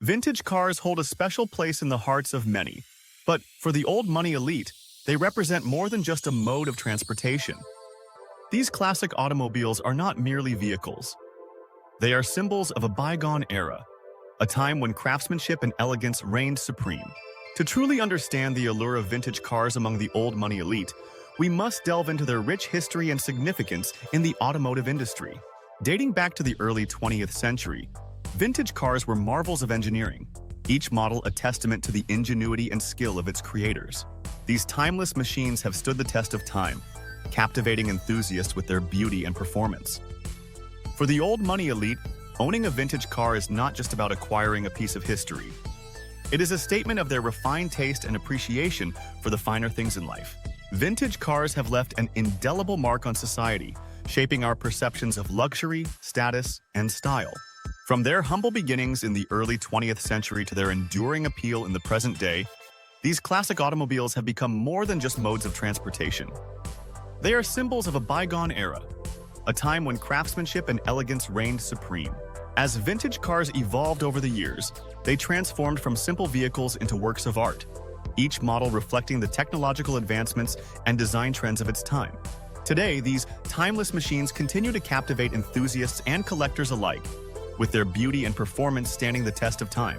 Vintage cars hold a special place in the hearts of many, but for the old money elite, they represent more than just a mode of transportation. These classic automobiles are not merely vehicles. They are symbols of a bygone era, a time when craftsmanship and elegance reigned supreme. To truly understand the allure of vintage cars among the old money elite, we must delve into their rich history and significance in the automotive industry. Dating back to the early 20th century, vintage cars were marvels of engineering, each model a testament to the ingenuity and skill of its creators. These timeless machines have stood the test of time, captivating enthusiasts with their beauty and performance. For the old money elite, owning a vintage car is not just about acquiring a piece of history. It is a statement of their refined taste and appreciation for the finer things in life. Vintage cars have left an indelible mark on society, shaping our perceptions of luxury, status, and style. From their humble beginnings in the early 20th century to their enduring appeal in the present day, these classic automobiles have become more than just modes of transportation. They are symbols of a bygone era, a time when craftsmanship and elegance reigned supreme. As vintage cars evolved over the years, they transformed from simple vehicles into works of art, each model reflecting the technological advancements and design trends of its time. Today, these timeless machines continue to captivate enthusiasts and collectors alike, with their beauty and performance standing the test of time.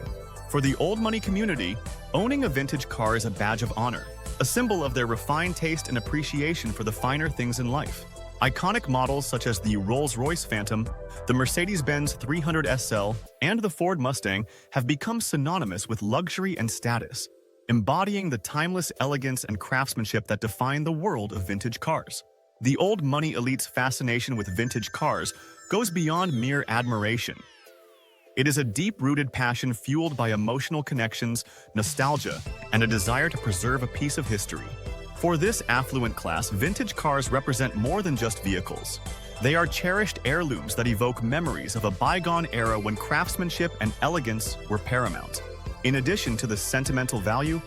For the old money community, owning a vintage car is a badge of honor, a symbol of their refined taste and appreciation for the finer things in life. Iconic models such as the Rolls-Royce Phantom, the Mercedes-Benz 300 SL, and the Ford Mustang have become synonymous with luxury and status, embodying the timeless elegance and craftsmanship that define the world of vintage cars. The old money elite's fascination with vintage cars goes beyond mere admiration. It is a deep-rooted passion fueled by emotional connections, nostalgia, and a desire to preserve a piece of history. For this affluent class, vintage cars represent more than just vehicles. They are cherished heirlooms that evoke memories of a bygone era when craftsmanship and elegance were paramount. In addition to the sentimental value,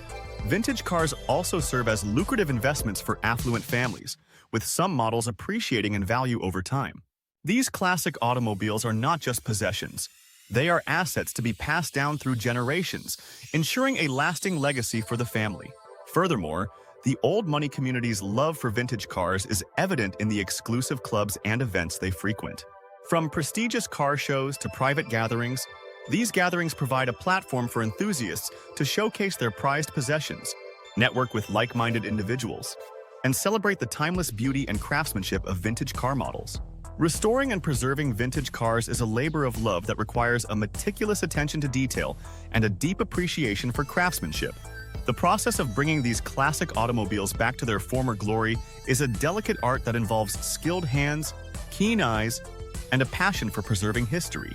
vintage cars also serve as lucrative investments for affluent families, with some models appreciating in value over time. These classic automobiles are not just possessions. They are assets to be passed down through generations, ensuring a lasting legacy for the family. Furthermore, the old money community's love for vintage cars is evident in the exclusive clubs and events they frequent. From prestigious car shows to private gatherings, these gatherings provide a platform for enthusiasts to showcase their prized possessions, network with like-minded individuals, and celebrate the timeless beauty and craftsmanship of vintage car models. Restoring and preserving vintage cars is a labor of love that requires a meticulous attention to detail and a deep appreciation for craftsmanship. The process of bringing these classic automobiles back to their former glory is a delicate art that involves skilled hands, keen eyes, and a passion for preserving history.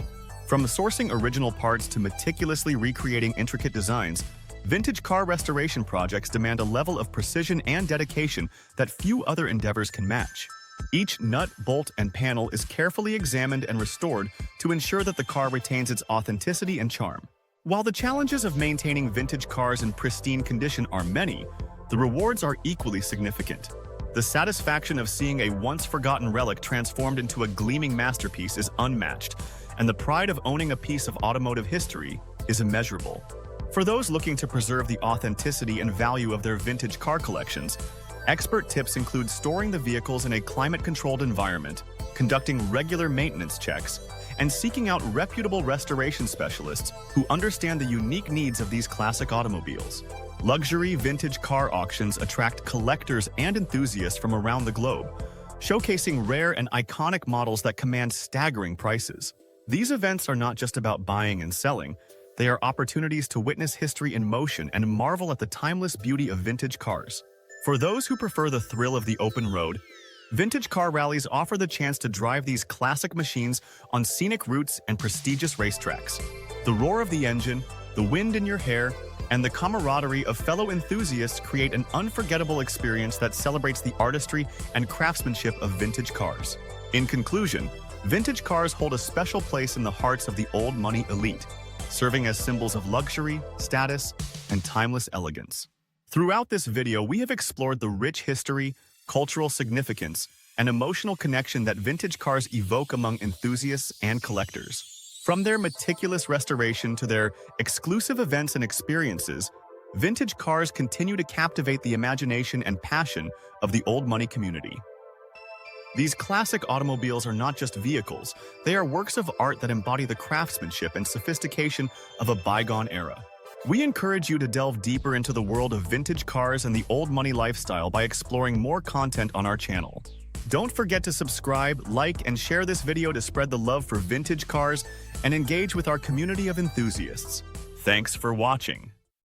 From sourcing original parts to meticulously recreating intricate designs, vintage car restoration projects demand a level of precision and dedication that few other endeavors can match. Each nut, bolt, and panel is carefully examined and restored to ensure that the car retains its authenticity and charm. While the challenges of maintaining vintage cars in pristine condition are many, the rewards are equally significant. The satisfaction of seeing a once-forgotten relic transformed into a gleaming masterpiece is unmatched, and the pride of owning a piece of automotive history is immeasurable. For those looking to preserve the authenticity and value of their vintage car collections, expert tips include storing the vehicles in a climate-controlled environment, conducting regular maintenance checks, and seeking out reputable restoration specialists who understand the unique needs of these classic automobiles. Luxury vintage car auctions attract collectors and enthusiasts from around the globe, showcasing rare and iconic models that command staggering prices. These events are not just about buying and selling, they are opportunities to witness history in motion and marvel at the timeless beauty of vintage cars. For those who prefer the thrill of the open road, vintage car rallies offer the chance to drive these classic machines on scenic routes and prestigious racetracks. The roar of the engine, the wind in your hair, and the camaraderie of fellow enthusiasts create an unforgettable experience that celebrates the artistry and craftsmanship of vintage cars. In conclusion, vintage cars hold a special place in the hearts of the old money elite, serving as symbols of luxury, status, and timeless elegance. Throughout this video, we have explored the rich history, cultural significance, and emotional connection that vintage cars evoke among enthusiasts and collectors. From their meticulous restoration to their exclusive events and experiences, vintage cars continue to captivate the imagination and passion of the old money community. These classic automobiles are not just vehicles, they are works of art that embody the craftsmanship and sophistication of a bygone era. We encourage you to delve deeper into the world of vintage cars and the old money lifestyle by exploring more content on our channel. Don't forget to subscribe, like, and share this video to spread the love for vintage cars and engage with our community of enthusiasts. Thanks for watching.